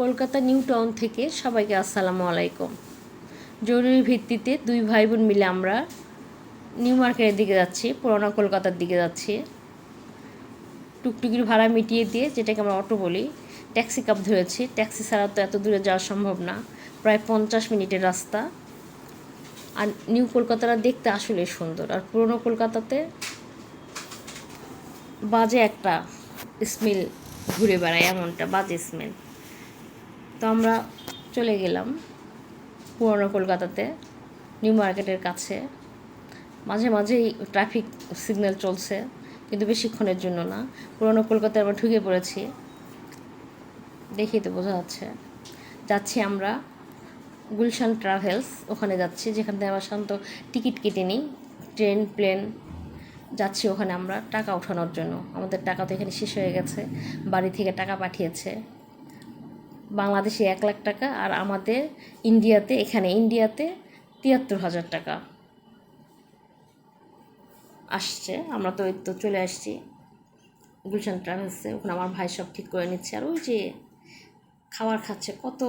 Kolkata new town থেকে সবাইকে আসসালামু আলাইকুম। জরুরি ভিত্তিতে দুই ভাই বোন মিলে আমরা নিউ মার্কেটের দিকে যাচ্ছি, পুরোনো কলকাতার দিকে যাচ্ছি। টুকটুকির ভাড়া মিটিয়ে দিয়ে, যেটাকে আমরা অটো বলি, ট্যাক্সি কাপ ধরেছি। ট্যাক্সি ছাড়া তো এত দূরে যাওয়া সম্ভব না, প্রায় 50 মিনিটের রাস্তা। আর নিউ কলকাতাটা দেখতে আসলে সুন্দর, আর পুরোনো কলকাতাতে বাজে একটা স্মেল ঘুরে বেড়ায়, এমনটা বাজে স্মেল। তো আমরা চলে গেলাম পুরোনো কলকাতাতে, নিউ মার্কেটের কাছে। মাঝে মাঝেই ট্রাফিক সিগন্যাল চলছে, কিন্তু বেশিক্ষণের জন্য না। পুরোনো কলকাতায় আমরা ঢুকে পড়েছি, দেখেই তো বোঝা যাচ্ছি আমরা গুলশান ট্রাভেলস, ওখানে যাচ্ছি, যেখান থেকে আমরা শান্ত টিকিট কেটে নিই, ট্রেন প্লেন যাচ্ছি ওখানে আমরা টাকা ওঠানোর জন্য। আমাদের টাকা তো এখানে শেষ হয়ে গেছে, বাড়ি থেকে টাকা পাঠিয়েছে বাংলাদেশে 1 লাখ টাকা, আর আমাদের ইন্ডিয়াতে 73,000 টাকা আসছে। আমরা তো চলে আসছি গুলশান ট্রাভেলসে। ওখানে আমার ভাই সব ঠিক করে নিচ্ছে, আর ওই যে খাবার খাচ্ছে, কত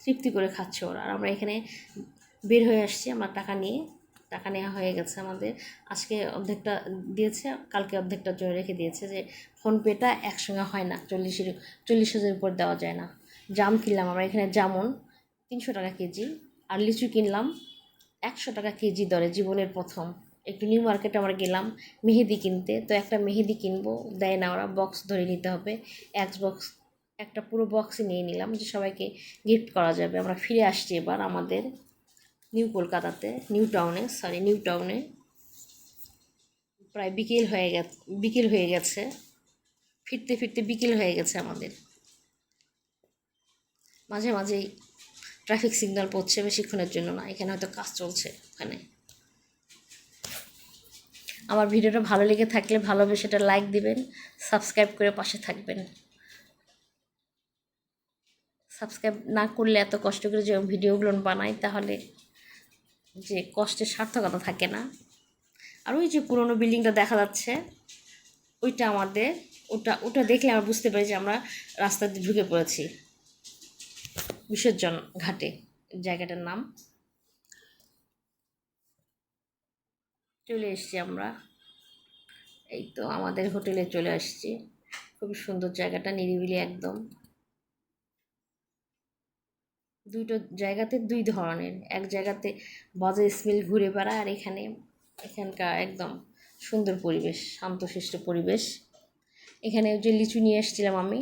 তৃপ্তি করে খাচ্ছে ওরা। আর আমরা এখানে বের হয়ে আসছি, আমরা টাকা নেওয়া হয়ে গেছে আমাদের। আজকে অর্ধেকটা দিয়েছে, কালকে অর্ধেকটার জন্য রেখে দিয়েছে, যে ফোনপেটা একসঙ্গে হয় না, 40,000 উপর দেওয়া যায় না। জাম কিনলাম আমরা এখানে, জামুন 300 টাকা কেজি, আর লিচু কিনলাম 100 টাকা কেজি দরে, জীবনের প্রথম। একটু নিউ মার্কেটে আমরা গেলাম মেহেদি কিনতে, তো একটা মেহেদি কিনবো, দেয় না ওরা, বক্স ধরে নিতে হবে। একটা পুরো বক্সই নিয়ে নিলাম, যে সবাইকে গিফট করা যাবে। আমরা ফিরে আসছি এবার আমাদের নিউ টাউনে। প্রায় বিকেল হয়ে গেছে, ফিরতে ফিরতে বিকেল হয়ে গেছে আমাদের। মাঝে মাঝেই ট্রাফিক সিগন্যাল পড়ছে, বেশিক্ষণের জন্য না, এখানে হয়তো কাজ চলছে ওখানে। আমার ভিডিওটা ভালো লেগে থাকলে ভালোবেসেটা লাইক দিবেন, সাবস্ক্রাইব করে পাশে থাকবেন। সাবস্ক্রাইব না করলে, এত কষ্ট করে যে ভিডিওগুলো বানাই, তাহলে যে কষ্টের সার্থকতা থাকে না। আর ওই যে পুরোনো বিল্ডিংটা দেখা যাচ্ছে, ওইটা আমাদের, ওটা দেখলে আমরা বুঝতে পারি যে আমরা রাস্তা দিয়ে ঢুকে পড়েছি বিসর্জন ঘাটে, জায়গাটার নাম। চলে এসছি আমরা, এই তো আমাদের হোটেলে চলে আসছি। খুবই সুন্দর জায়গাটা, নিরিবিলি একদম। জায়গাতে দুই ধরনের, এক জায়গাতে বাজে স্মেল ঘুরে বেড়ায়, আর এখানকার একদম সুন্দর পরিবেশ, শান্তশিষ্ট পরিবেশ। এখানে যে লিচু নিয়ে এসেছিলাম আমি,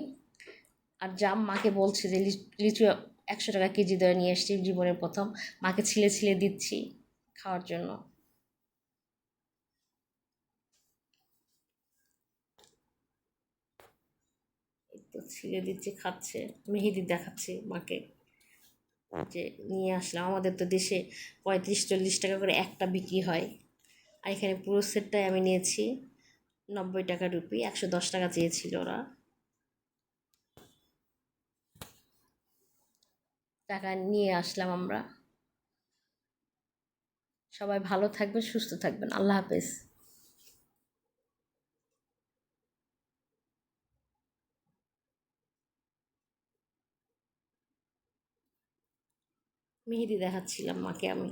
আর জাম, মাকে বলছে যে লিচু 100 টাকা কেজি দরে নিয়ে এসেছি, জীবনের প্রথম। মাকে ছিলে ছিলে দিচ্ছি খাওয়ার জন্য। তো ছিলে দিচ্ছে, খাচ্ছে, মেহেদি দেখাচ্ছে মাকে, যে নিয়ে আসলাম। আমাদের তো দেশে 35-40 টাকা করে একটা বিক্রি হয়, আর এখানে পুরো সেটটাই আমি নিয়েছি 90 টাকা রুপি, 110 টাকা চেয়েছিল ওরা। টাকা নিয়ে আসলাম আমরা। সবাই ভালো থাকবেন, সুস্থ থাকবেন, আল্লাহ হাফেজ। মেহেদি দেখাচ্ছিলাম মাকে আমি।